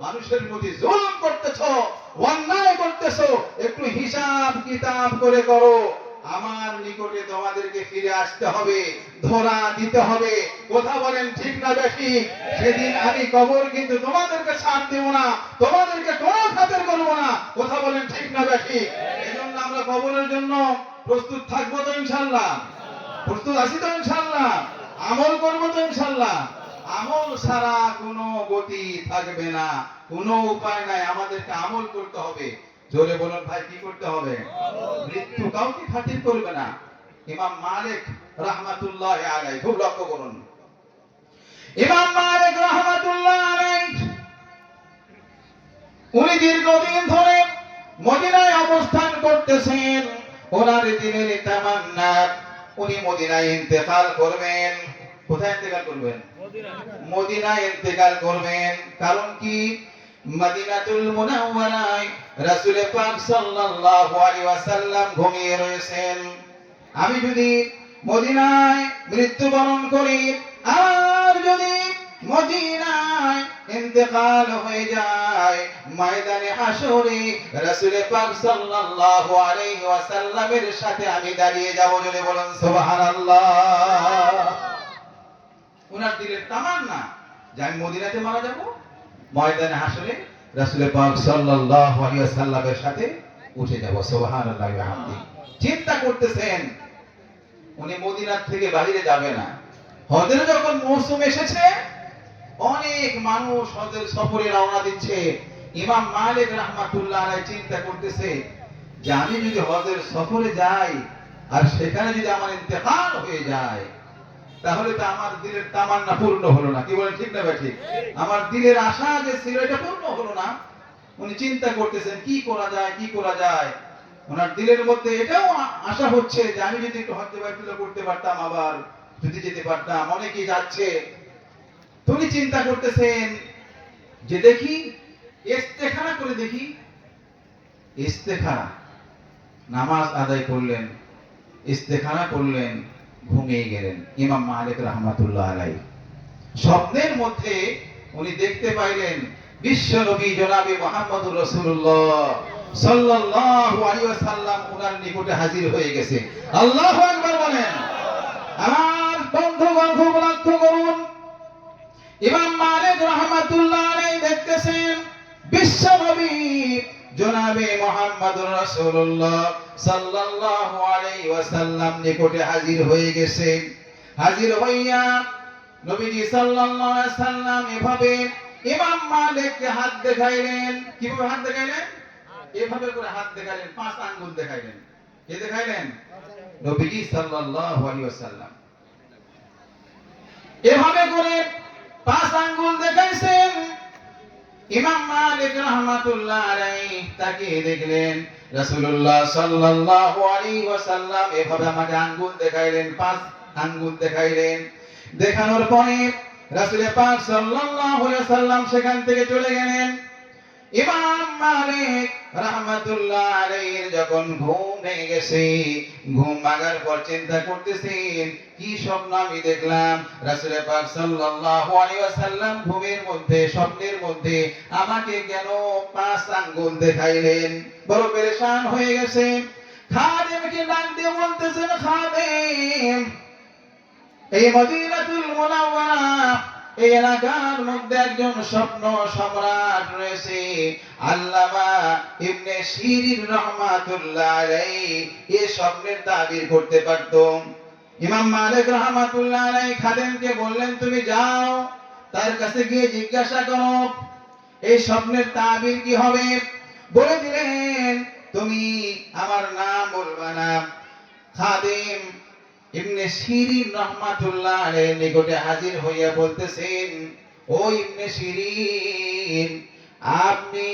মানুষের প্রতি জুলুম করতেছো, অন্যায় করতেছো, একটু হিসাব কিতাব করে করো। আমার নিকটে তোমাদেরকে ফিরে আসতে হবে, ধরা দিতে হবে। কথা বলেন ঠিক না বেঠিক? সেদিন আমি কবর কিন্তু তোমাদেরকে ছাড় দেব না, তোমাদেরকে কোনো খাতির করব না। কথা বলেন ঠিক না বেঠিক? এজন্য আমরা কবরের জন্য প্রস্তুত থাকবো তো ইনশাআল্লাহ? প্রস্তুত আছি তো ইনশাআল্লাহ? আমল করবো তো ইনশাআল্লাহ? আমল ছাড়া কোনো গতি থাকবে না, কোনো উপায় নাই। আমাদেরকে আমল করতে হবে। জোরে বলুন ভাই, কি করতে হবে? মৃত্যু কাউকে খাতির করবে না। ইমাম মালিক রাহমাতুল্লাহি আলাইহি, খুব লক্ষ্য করুন, ইমাম মালিক রাহমাতুল্লাহি আলাইহি উনি দীর্ঘদিন ধরে মদিনায় অবস্থান করতেছেন। ওনার দিনের তামান্না উনি মদিনায় ইন্তেকাল করবেন। কোথায় ইন্তেকাল করবেন? মদিনায় ইন্তেকাল করবেন। কারণ কি? মদিনাতুল মুনাওয়ারায় রাসূল পাক সাল্লাল্লাহু আলাইহি ওয়াসাল্লাম ঘুমিয়ে রয়েছেন। আমি যদি মদিনায় মৃত্যুবরণ করি, আর যদি মদিনায় ইন্তেকাল হয়ে যায়, ময়দানে হাশরে রাসূল পাক সাল্লাল্লাহু আলাইহি ওয়াসাল্লামের সাথে আমি দাঁড়িয়ে যাব। জোরে বলুন সুবহানাল্লাহ। ওনার দিলের তামান্না যে আমি মদিনাতে মারা যাব, ময়দানে হাশরে রাসূল পাক সাল্লাল্লাহু আলাইহি ওয়াসাল্লামের সাথে উঠে যাব। সুবহানাল্লাহি ওয়া বিহামদিহি। চিন্তা করতেছেন উনি মদিনা থেকে বাইরে যাবে না। হজের যখন মৌসুম এসেছে, অনেক মানুষ হজের সফরে রওনা দিচ্ছে। ইমাম মালিক রাহমাতুল্লাহ আলাইহি চিন্তা করতেছে যে আমি যদি হজের সফরে যাই আর সেখানে যদি আমার ইন্তেকাল হয়ে যায়, তাহলে তো আমার দিলের তামান্না পূর্ণ হলো না। কি বলেন ঠিক না ঠিক? আমার দিলের আশা যে ছিল এটা পূর্ণ হলো না। উনি চিন্তা করতেছেন কি করা যায়, কি করা যায়। ওনার দিলের মধ্যে এটাও আশা হচ্ছে যে আমি যদি একটু হজ্জে বাইতুল্লাহ করতে পারতাম, আবার যদি যেতে পারতাম। অনেকেই যাচ্ছে। উনি চিন্তা করতেছেন যে দেখি ইস্তেখারা করে দেখি। ইস্তেখারা, নামাজ আদায় করলেন, ইস্তেখারা করলেন, ঘুমিয়ে গেলেন। ইমাম মালিক রাহমাতুল্লাহ আলাইহি স্বপ্নের মধ্যে উনি দেখতে পাইলেন বিশ্ব নবী জনাবে মুহাম্মদুর রাসূলুল্লাহ সাল্লাল্লাহু আলাইহি ওয়াসাল্লাম ওনার নিকটে হাজির হয়ে গেছে। আল্লাহু আকবার বলেন। আমার বন্ধুগণ খুব লক্ষ্য করুন, ইমাম মালিক রাহমাতুল্লাহ আলাইহি দেখতেছেন বিশ্ব নবী জনাবে মুহাম্মদুর রাসূলুল্লাহ সাল্লাল্লাহু আলাইহি ওয়াসাল্লাম নিকটে হাজির হয়ে গেছে। হাজির হইয়া নবীজি সাল্লাল্লাহু আলাইহি ওয়াসাল্লাম এভাবে ইমাম মালিককে হাত দেখাইলেন। কিভাবে হাত দেখাইলেন? এভাবে করে হাত দেখাইলেন, 5 আঙ্গুল দেখাইলেন। কে দেখাইলেন? নবীজি সাল্লাল্লাহু আলাইহি ওয়াসাল্লাম এভাবে করে 5 আঙ্গুল দেখাইছেন। ইমাম মালিক রাহমাতুল্লাহ আলাইহি তাকে দেখলেন রাসূলুল্লাহ সাল্লাল্লাহু আলাইহি ওয়াসাল্লাম এভাবে আমাকে আঙ্গুল দেখাইলেন, 5 আঙ্গুল দেখাইলেন। দেখানোর পরে রাসূল পাক সাল্লাল্লাহু আলাইহি ওয়াসাল্লাম সেখান থেকে চলে গেলেন। ইমাম মালিক রাহমাতুল্লাহ আলাইহির যখন ঘুম ভেঙে গেছে, ঘুম ভাঙার পর চিন্তা করতেছেন কি স্বপ্ন আমি দেখলাম। রাসূল পাক সাল্লাল্লাহু আলাইহি ওয়াসাল্লাম ঘুমের মধ্যে, স্বপ্নের মধ্যে আমাকে কেন 5 আঙ্গুল দেখাইলেন? বড় পেরেশান হয়ে গেছে। খাদেমকে ডাক দিয়ে বলতেছেন, খাদেম, এই মদিনাতুল মুনাওয়ারা এই এলাকার মধ্যে একজন স্বপ্ন সম্রাট রয়েছে, আল্লামা ইবনে সিরিন রাহমাতুল্লাহ আলাইহি। এই স্বপ্নের তাবির করতে পারত। ইমাম মালিক রাহমাতুল্লাহ আলাইহি খাদেমকে বললেন, তুমি যাও, তার কাছে গিয়ে জিজ্ঞাসা করো এই স্বপ্নের তাবির কি হবে। বলে দিলেন, তুমি আমার নাম বলবা না। খাদেম ইবনে সিরিন রাহমাতুল্লাহ আলাইহির নিকটে হাজির হইয়া বলতেছেন, ও ইবনে সিরিন, আপনি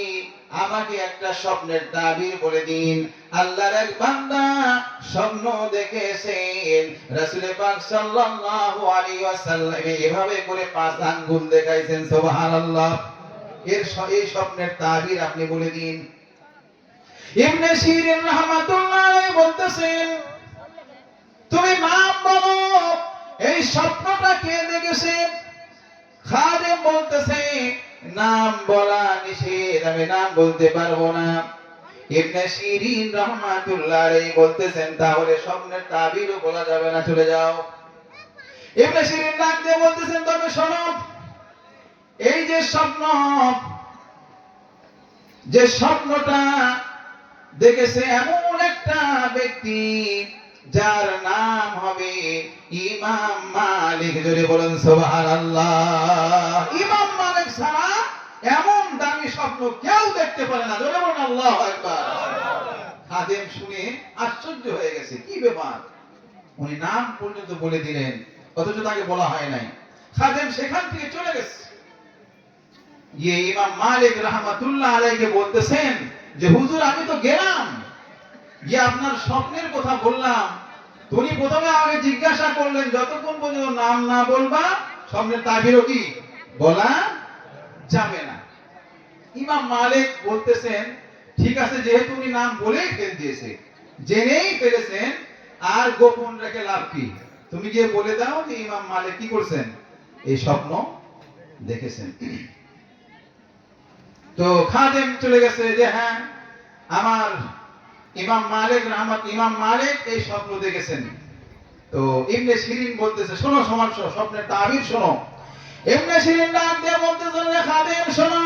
আমাকে একটা স্বপ্নের তাবির বলে দিন। আল্লাহর এক বান্দা স্বপ্ন দেখেছেন, রাসূল পাক সাল্লাল্লাহু আলাইহি ওয়াসাল্লাম এভাবে করে 5 আঙ্গুল দেখাইছেন। সুবহানাল্লাহ। এই স্বপ্নের তাবির আপনি বলে দিন। ইবনে সিরিন রাহমাতুল্লাহ আলাইহি বলতেছেন, তুমি নাম বলো, এই স্বপ্নটা কে দেখেছে? খাদেম বলতেছে, নাম বলা নিষেধ, আমি নাম বলতে পারবো না। ইবনে সিরিন রাহমাতুল্লাহ আলাইহি বলতেছেন, তাহলে স্বপ্নের তাবিরও বলা যাবে না, চলে যাও। ইবনে সিরিন ডাক দিয়ে বলতেছেন, তবে শোনো, এই যে স্বপ্নটা দেখেছে এমন একটা ব্যক্তি যার নাম হবে ইমাম মালিক। জোরে বলেন সুবহানাল্লাহ। ইমাম মালিক ছাড়া এমন দামি স্বপ্ন কেউ দেখতে পারে না। জোরে বলেন আল্লাহু আকবার। খাদেম শুনে আশ্চর্য হয়ে গেছে, কি ব্যাপার, উনি নাম পর্যন্ত বলে দিলেন, অথচ তাকে বলা হয় নাই। খাদেম সেখান থেকে চলে গেছে। ইমাম মালিক রাহমাতুল্লাহ আলাইহিকে বলতেছেন যে, হুজুর, আমি তো গেলাম, যে আপনার স্বপ্নের কথা বললাম, তুমি প্রথমে আমাকে জিজ্ঞাসা করলেন, যতক্ষণ পর্যন্ত নাম না বলবা স্বপ্নের তাবিরও কি বলা যাবে না। ইমাম মালিক বলতেছেন, ঠিক আছে, যেহেতু উনি নাম বলেই ফেল দিয়েছে, জেনেই ফেলেছেন, আর গোপন রেখে লাভ কি? তুমি গিয়ে বলে দাও যে ইমাম মালিক কি করছেন, এই স্বপ্ন দেখেছেন। তো খাদেম চলে গেছে যে, হ্যাঁ, আমার ইমাম মালিক এই স্বপ্ন দেখেছেন। তো ইবনে সিরিন বলতেছে, শোনো স্বপ্নের তাবির শোনো। ইবনে সিরিন ডাক দিয়ে বলতেছে, খাদেম শোনো,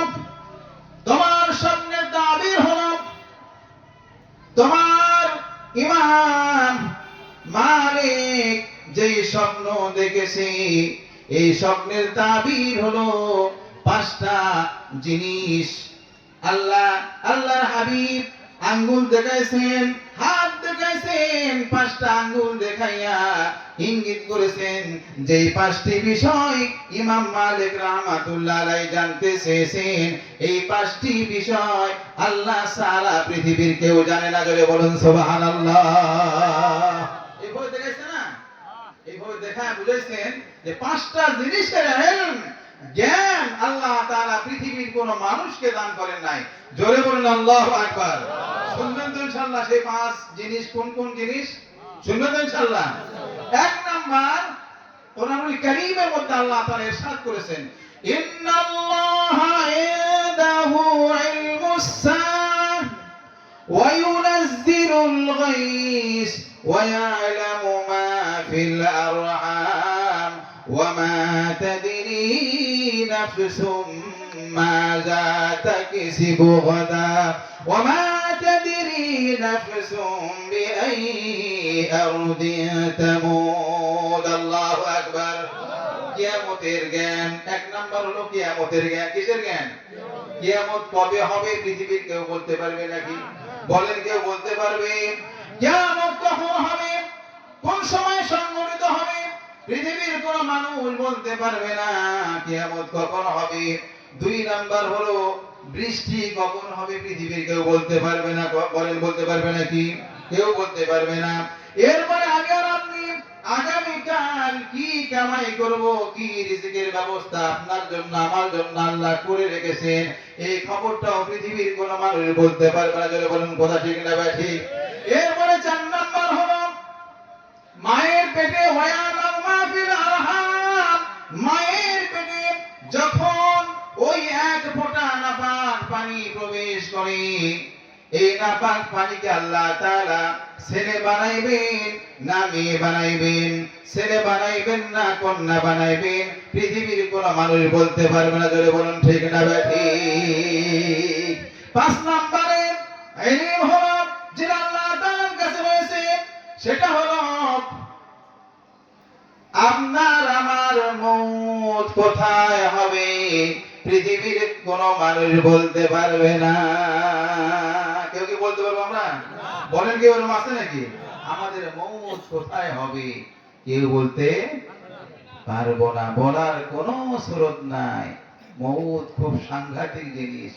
তোমার স্বপ্নের তাবির হলো, তোমার ইমাম মালিক যেই স্বপ্ন দেখেছে, এই স্বপ্নের তাবির হলো 5টা জিনিস। আল্লাহর হাবিব আঙ্গুল দেখাইছেন, হাত দেখাইছেন, 5টা আঙ্গুল দেখাইয়া ইঙ্গিত করেছেন যে 5টি বিষয় ইমাম মালিক রাহমাতুল্লাহ আলাইহি জানতে চেয়েছেন। এই 5টি বিষয় আল্লাহ সারা পৃথিবীর কেউ জানে না। জোরে বলুন সুবহানাল্লাহ। এইভাবে দেখাইছে না, এইভাবে দেখায় বুঝাইছেন যে 5টা জিনিসের ইলম, জ্ঞান আল্লাহ তাআলা পৃথিবীর কোন মানুষকে দান করেন নাই। জোরে বলুন আল্লাহু আকবার। শুনবেন তো ইনশাআল্লাহ সেই 5 জিনিস কোন কোন জিনিস? শুনবেন তো ইনশাআল্লাহ। 1 নাম্বার, কোরআনুল কারীমের মধ্যে আল্লাহ তাআলা ইরশাদ করেছেন, ইন্নাল্লাহা ইনদাহু ইলমুস সাআহ ওয়া ইউনাজ্জিলুল গায়স ওয়া ইয়ালামু মা ফিল আরহাম ওয়া মা তাদরি নাফসুম মাযা তাকসিবু গাদা ওয়া মা তাদরি নাফসুম বিআইয়ি আরদিন তামুত। আল্লাহু আকবার। কিয়ামতের জ্ঞান, এক নাম্বার হলো কিয়ামতের জ্ঞান। কিসের জ্ঞান? কিয়ামত কবে হবে পৃথিবীর কেউ বলতে পারবে নাকি? বলেন, কেউ বলতে পারবে? কিয়ামত কখন হবে, কোন সময় সংঘটিত হবে, পৃথিবীর কোন মানুষ বলতে পারবে না কিয়ামত কখন হবে। দুই নাম্বার হলো বৃষ্টি কখন হবে, পৃথিবীর কেউ বলতে পারবে না। বলেন, বলতে পারবে নাকি? কেউ বলতে পারবে না। এরপরে আমি আর আপনি আগামীকাল কি কামাই করব, কি রিজিকের ব্যবস্থা আপনার জন্য আমার জন্য আল্লাহ করে রেখেছেন, এই খবরটাও পৃথিবীর কোন মানুষ বলতে পারবে না। জোরে বলুন, কথা ঠিক না ভাই ঠিক? এরপরে 4 নাম্বার হলো মায়ের পেটে ওয়ায়ালামু মা ফিল আরহাম, মায়ের পেটে যখন ওই এক ফোঁটা নাপাক পানি প্রবেশ করে, এই নাপাক পানিকে আল্লাহ তাআলা ছেলে বানাইবেন না মেয়ে বানাইবেন, ছেলে বানাইবেন না কন্যা বানাইবেন, পৃথিবীর কোন মানুষ বলতে পারবে না। জোরে বলুন, ঠিক না ঠিক? 5 নম্বরে ইলম হলো যেটা আল্লাহ তাআলার কাছে রয়েছে, সেটা হলো আপনার আমার মওত কোথায় হবে, পৃথিবীর কোন মানুষ বলতে পারবে না। কেউ কি বলতে পারবো আমরা? বলেন, কেউ এরকম আছে নাকি? আমাদের মওত কোথায় হবে কেউ বলতে পারবো না, বলার কোনো সুরত নাই। মওত খুব সাংঘাতিক জিনিস,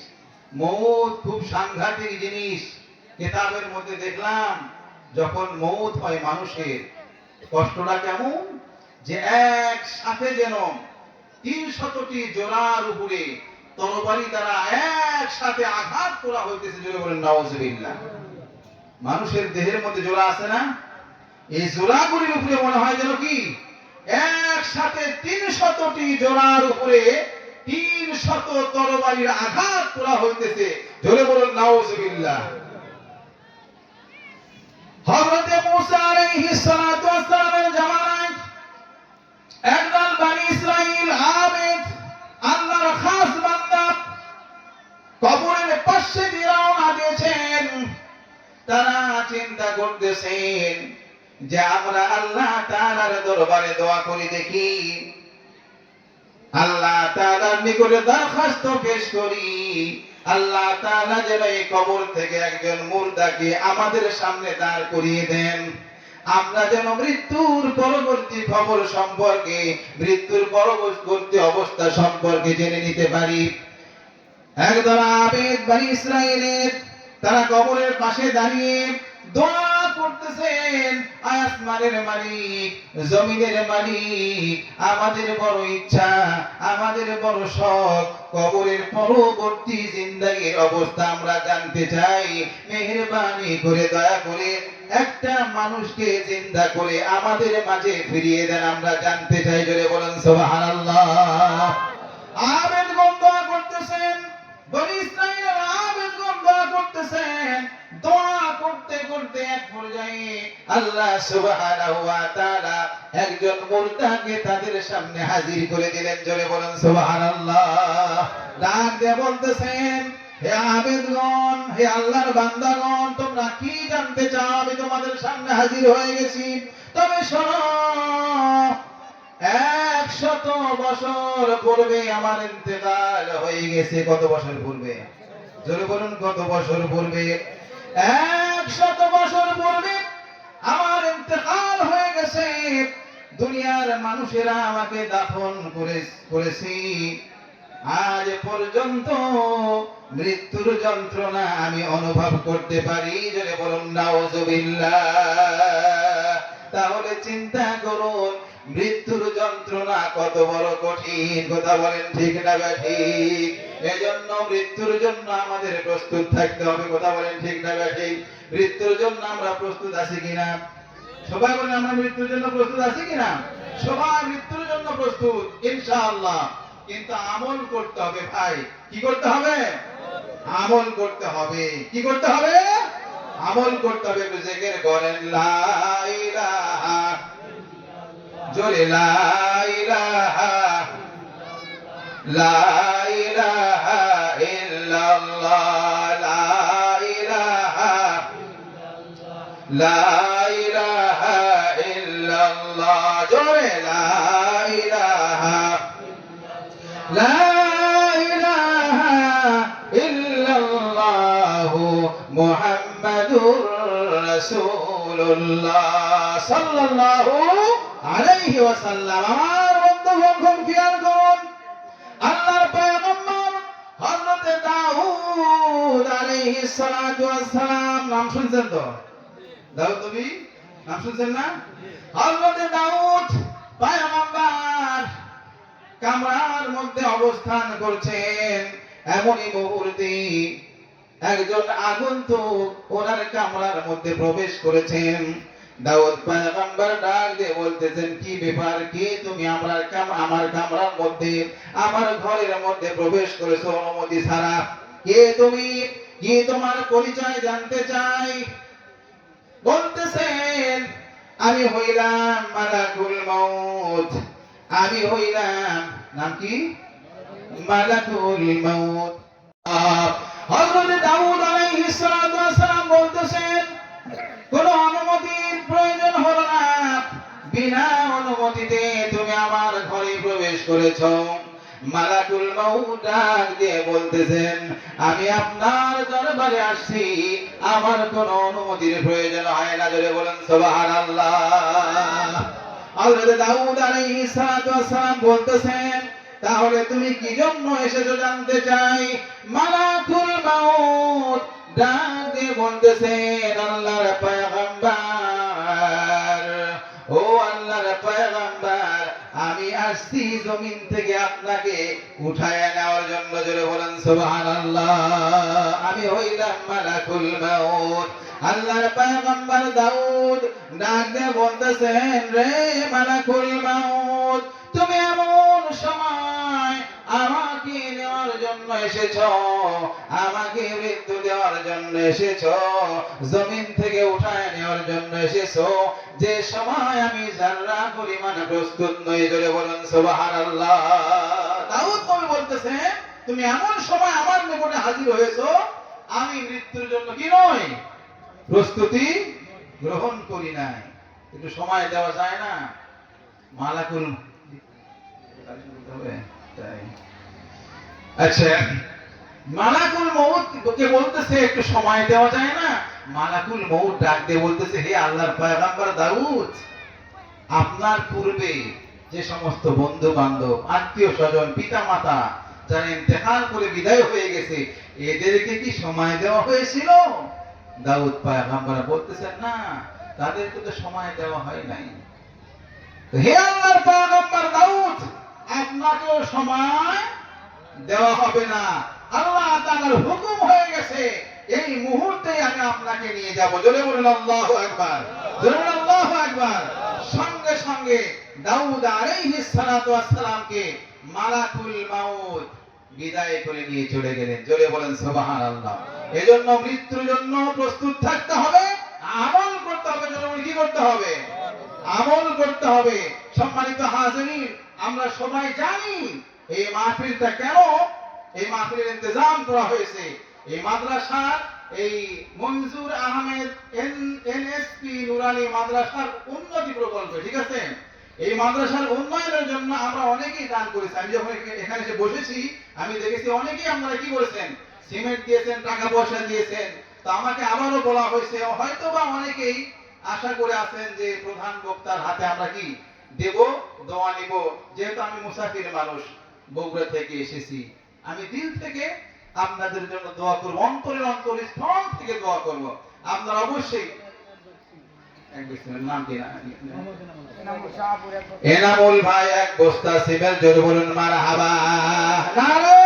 মওত খুব সাংঘাতিক জিনিস। কিতাবের মধ্যে দেখলাম যখন মওত হয় মানুষের কষ্টটা কেমন, যে একসাথে যেন 300টি জোড়ার উপরে তরবারি দ্বারা একসাথে আঘাত করা হইতেছে। জোরে বলেন নাউজুবিল্লাহ। মানুষের দেহের মধ্যে জোড়া আছে না, এই জোড়াগুলির উপরে মনে হয় যেন কি একসাথে 300টি জোড়ার উপরে 300 তরবারির আঘাত করা হইতেছে। জোরে বলেন নাউজুবিল্লাহ। হযরতে মূসা আলাইহিস সালাতু ওয়াস সালামের জামানায় একদল বনি ইসরাইল আবেদ, আল্লাহর খাস বান্দা, কবরের পাশে দিয়ে রওনা দিয়েছেন। তারা চিন্তা করতেছেন যে আমরা আল্লাহ তাআলার দরবারে দোয়া করি দেখি, আল্লাহ তাআলার নিকটে দরখাস্ত পেশ করি, আল্লাহ তাআলা যেন এই কবর থেকে একজন মুর্দাকে আমাদের সামনে দাঁড় করিয়ে দেন, আমরা যেন মৃত্যুর পরবর্তী খবর সম্পর্কে, মৃত্যুর পরবর্তী অবস্থা সম্পর্কে জেনে নিতে পারি। একদল আবেদ বনি ইসরাইলের তারা কবরের পাশে দাঁড়িয়ে দোয়া করতেছেন, আসমানের মালিক, জমিনের মালিক, আমাদের বড় ইচ্ছা, আমাদের বড় শখ, কবরের পরবর্তী জিন্দেগীর অবস্থা আমরা জানতে চাই। মেহেরবানি করে দয়া করে একটা মানুষকে জিন্দা করে আমাদের মাঝে ফিরিয়ে দেন, আমরা জানতে চাই। জোরে বলেন সুবহানাল্লাহ। আবেদগণ দোয়া করতেছেন, বনি ইসরাইলের আবেদগণ দোয়া করতেছেন। দোয়া করতে করতে এক পর্যায়ে আল্লাহ সুবহানাহু ওয়া তাআলা একজন মুর্দাকে তাদের সামনে হাজির করে দিলেন। জোরে বলেন সুবহানাল্লাহ। ডাক দিয়ে বলতেছেন, হে আবেদগণ, হে আল্লাহর বান্দাগণ, তোমরা কি জানতে চাও? আমি তোমাদের সামনে হাজির হয়ে গেছি। তবে শোনো, 100 বছর পূর্বে আমার ইন্তেকাল হয়ে গেছে। কত বছর পূর্বে? জোরে বলুন, কত বছর পূর্বে? 100 বছর পূর্বে আমার ইন্তেকাল হয়ে গেছে। দুনিয়ার মানুষেরা আমাকে দাফন করেছে। আজ পর্যন্ত মৃত্যুর যন্ত্রণা আমি অনুভব করতে পারি। জোরে বলুন নাউজুবিল্লাহ। তাহলে চিন্তা করুন মৃত্যুর যন্ত্রণা কত বড় কঠিন। কথা বলেন ঠিক না ঠিক? এজন্য মৃত্যুর জন্য আমাদের প্রস্তুত থাকতে হবে। কথা বলেন ঠিক না ঠিক? মৃত্যুর জন্য আমরা প্রস্তুত আছি কিনা? সবাই বলেন, আমরা মৃত্যুর জন্য প্রস্তুত আছি কিনা? সবাই মৃত্যুর জন্য প্রস্তুত ইনশাআল্লাহ। কিন্তু আমল করতে হবে ভাই। কি করতে হবে? আমল করতে হবে। কি করতে হবে? আমল করতে হবে। জিকির করেন লা ইলাহা, জোরে লা ইলাহা, লা ইলাহা ইল্লাল্লাহ লা ইলাহা ইল্লাল্লাহ জোরে লা ইলাহা ইল্লাল্লাহ মুহাম্মাদুর রাসূলুল্লাহ সাল্লাল্লাহু আলাইহি ওয়াসাল্লাম। আমার বন্ধুগণ খুব খেয়াল করুন, আল্লাহর পয়গম্বর হযরত দাউদ আলাইহিস সালাতু ওয়াস সালাম, নাম শুনছেন তো? দাউদ নবী নাম শুনছেন না? হযরত দাউদ পয়গম্বর কামরার মধ্যে অবস্থান করছেন, এমনই মুহূর্তে একজন আগন্তুক ওনার কামরার মধ্যে প্রবেশ করেছেন। দাউদ পয়গম্বর ডাক দিয়ে বলতেছেন, কি ব্যাপার, কে তুমি আমার কামরার মধ্যে, আমার ঘরের মধ্যে প্রবেশ করেছো অনুমতি ছাড়া? কে তুমি, কি তোমার পরিচয় জানতে চাই। বলতেছেন, আমি হইলাম মালাকুল মউত, আমি হইলাম, নাম কি? মালাকুল মউত। হযরত দাউদ আলাইহিস সালাতু ওয়াস সালাম বলতেছেন, কোন অনুমতির প্রয়োজন হলো না, বিনা অনুমতিতে তুমি আমার ঘরে প্রবেশ করেছো। মালাকুল মউত ডাক দিয়ে বলতেছেন, আমি আপনার দরবারে আসছি, আমার কোনো অনুমতির প্রয়োজন হয় না। জোরে বলেন সুবহানাল্লাহ। হযরত দাউদ আলাইহিস সালাতু ওয়াস সালাম বলতেছেন, তাহলে তুমি কি জন্য এসেছো জানতে চাই। মালাকুল মউত ডাক দিয়ে বলতেছেন, আল্লাহর পয়গম্বর, ও আল্লাহর পয়গম্বর, আমি আসছি জমিন থেকে আপনাকে উঠায় নেওয়ার জন্য। জোরে বলেন সুবহানাল্লাহ। আমি হইলাম মালাকুল মউত। আল্লাহর পয়গম্বর দাউদ ডাক দিয়ে বলতেছেন, রে মালাকুল মউত, তুমি এমন সময় আমাকে নেওয়ার জন্য এসেছো, আমাকে মৃত্যু দেওয়ার জন্য এসেছো, জমিন থেকে উঠায় নেওয়ার জন্য এসেছো, যে সময় আমি যারা পরিমাণ প্রস্তুত নই। জোরে বলেন সুবহানাল্লাহ। দাউদ নবী বলতেছে, তুমি এমন সময় আমার নিকটে হাজির হয়েছো, আমি মৃত্যুর জন্য কি নই, প্রস্তুতি গ্রহণ করি নাই। একটু সময় দেওয়া যায় না? মালাকুল, আচ্ছা, মালাকুল মউত কে বলতেছে একটু সময় দেওয়া যায় না? মালাকুল মউত ডাক দিয়ে বলতেছে, হে আল্লাহর পয়গম্বর দাউদ, আপনার পূর্বে যে সমস্ত বন্ধু বান্ধব, আত্মীয় স্বজন, পিতা মাতা যারা ইন্তেকাল করে বিদায় হয়ে গেছে, এদেরকে কি সময় দেওয়া হয়েছিল? দাউদ পয়গম্বর বলতেছেন, না, তাদেরকে তো সময় দেওয়া হয় নাই। হে আল্লাহর পয়গম্বর দাউদ, আপনাকেও সময় দেওয়া হবে না। আল্লাহ তাআলার হুকুম হয়ে গেছে, এই মুহূর্তে আমি আপনাকে নিয়ে যাব। জোরে বলেন আল্লাহু আকবার, জোরে বলেন আল্লাহু আকবার। সঙ্গে সঙ্গে দাউদ আলাইহিস সালাতু ওয়াস সালামকে মালাকুল মউত বিদায় করে নিয়ে চলে গেলেন। জোরে বলেন সুবহানাল্লাহ। এজন্য মৃত্যুর জন্য প্রস্তুত থাকতে হবে, আমল করতে হবে। জোরে বলেন, কি করতে হবে? আমল করতে হবে। সম্মানিত হাজিরিন, আমরা সবাই জানি এই মাহফিলটা কেন, এই মাহফিলের ইন্তজাম করা হয়েছে। এই মাদ্রাসার, এই মনজুর আহমেদ এনএসপি নুরানি মাদ্রাসার উন্নতি প্রকল্প, ঠিক আছে? এই মাদ্রাসার উন্নয়নের জন্য আমরা অনেকেই দান করেছি। আমি যখন এখানে এসে বসেছি, আমি দেখেছি অনেকেই আপনারা কি করেছেন, সিমেন্ট দিয়েছেন, টাকা পয়সা দিয়েছেন। তো আমাকে আবারও বলা হয়েছে, হয়তো বা অনেকেই আশা করে আছেন যে প্রধান বক্তার হাতে আমরা কি দেব, দোয়া নিব। যেহেতু আমি মুসাফির মানুষ, বগুড়া থেকে এসেছি, আমি দিল থেকে আপনাদের জন্য দোয়া করব, অন্তরের অন্তরস্থল থেকে দোয়া করব। আপনারা অবশ্যই, নাম কি? এনামুল ভাই এক বস্তা সিমেন্ট, জোরে বলুন মারহাবা, নারে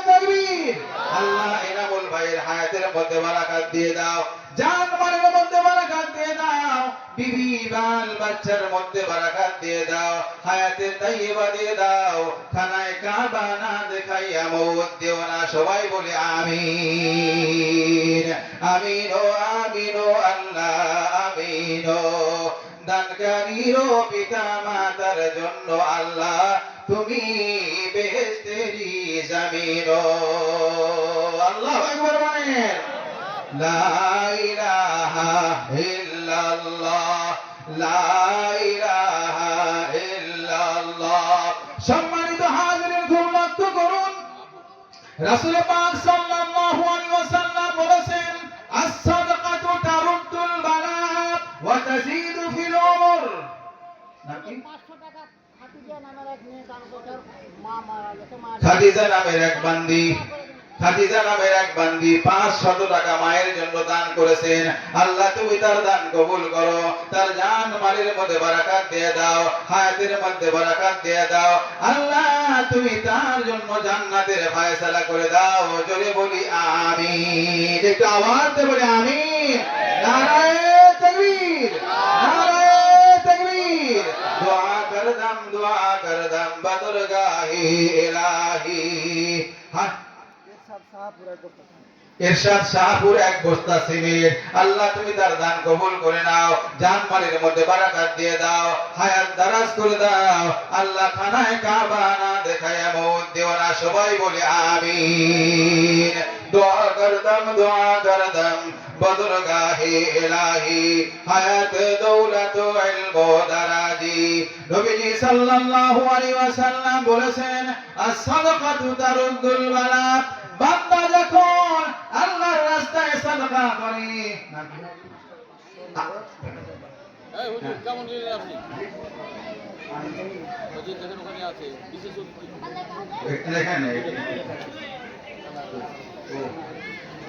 তাকবীর। আল্লাহ এনামুল ভাইয়ের হায়াতের মধ্যে বারাকাত দিয়ে দাও, জান-মালের মধ্যে বারাকাত দিয়ে দাও, বিবি বাল বাচ্চার মধ্যে বারাকাত দিয়ে দাও, হায়াতে তাইয়্যিবা দিয়ে দাও, খানায়ে কাবা না দেখাইয়া মওত দিও না। সবাই বলে আমিন, আমিন ও আমিন ও আল্লাহ আমিন ও। দানকারীর পিতা মাতার জন্য আল্লাহ তুমি বেহেশতেরই জামিন। আল্লাহু আকবার বলেন। লা ইলাহা ইল্লাল্লাহ, লা ইলাহা ইল্লাল্লাহ। সম্মানিত হাজিরিন, খুব লক্ষ্য করুন, রাসূল পাক সাল্লাল্লাহু আলাইহি ওয়াসাল্লাম বলেছেন, আস-সাদাকাতু তারুদ্দুল বালা ওয়া তাজিদু ফিল উমর। নাকি 500 টাকা খাদিজা নামের এক মেয়ে, তার বছর মা মারা গেছে, মা খাদিজা নামের এক বান্দি, খাদিজা নামের এক বান্দি 500 টাকা মায়ের জন্য দান করেছেন। আল্লাহ তুমি তার দান কবুল করো, তার জান মালের মধ্যে বারাকাত দিয়ে দাও, হায়াতের মধ্যে বারাকাত দিয়ে দাও। আল্লাহ তুমি তার জন্য জান্নাতের ফয়সালা করে দাও। জোরে বলি আমিন, একটু আওয়াজ দিয়ে বলি আমিন। নারায়ে তাকবীর, নারায়ে তাকবীর। দোয়া করদম, দোয়া করদম বদরগাহি ইলাহি। হ্যাঁ, এরশাদ শাহপুর এক বস্তা সিমেন্ট। আল্লাহ তুমি তার দান কবুল করে নাও, জান মালের মধ্যে বারাকাত দিয়ে দাও, হায়াত দারাজ করে দাও। আল্লাহ খানায় কাবা না দেখায় মউত দিও না। সবাই বলে আমিন। দোয়া করদম, দোয়া করদম বদরগাহে ইলাহি, হায়াত দৌলত ইলম দারাজি। নবীজি সাল্লাল্লাহু আলাইহি ওয়াসাল্লাম বলেছেন, আস-সাদাকাতু তারুদ্দুল বালা। বান্দা যখন আল্লাহর রাস্তায় সাদকা করে, এই হুজুর কেমন দিলেন আপনি? হুজুর দেখেন ওখানে আছে বিশেষ অতিথি। দেখেন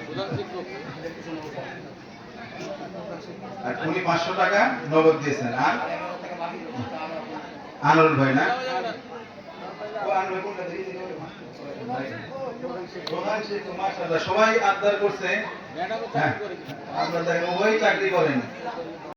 প্রধান শিক্ষক। আর উনি 500 টাকা নগদ দিয়েছেন। আর আনন্দ ভাই না, ও আনন্দ ভাই কোনটা দিয়ে দিল? প্রধান শিক্ষক মাশাআল্লাহ সবাই আবদার করছে। ম্যাডামও হ্যাঁ, চাকরি করেছে। আপনাদের উভয় চাকরি করেন।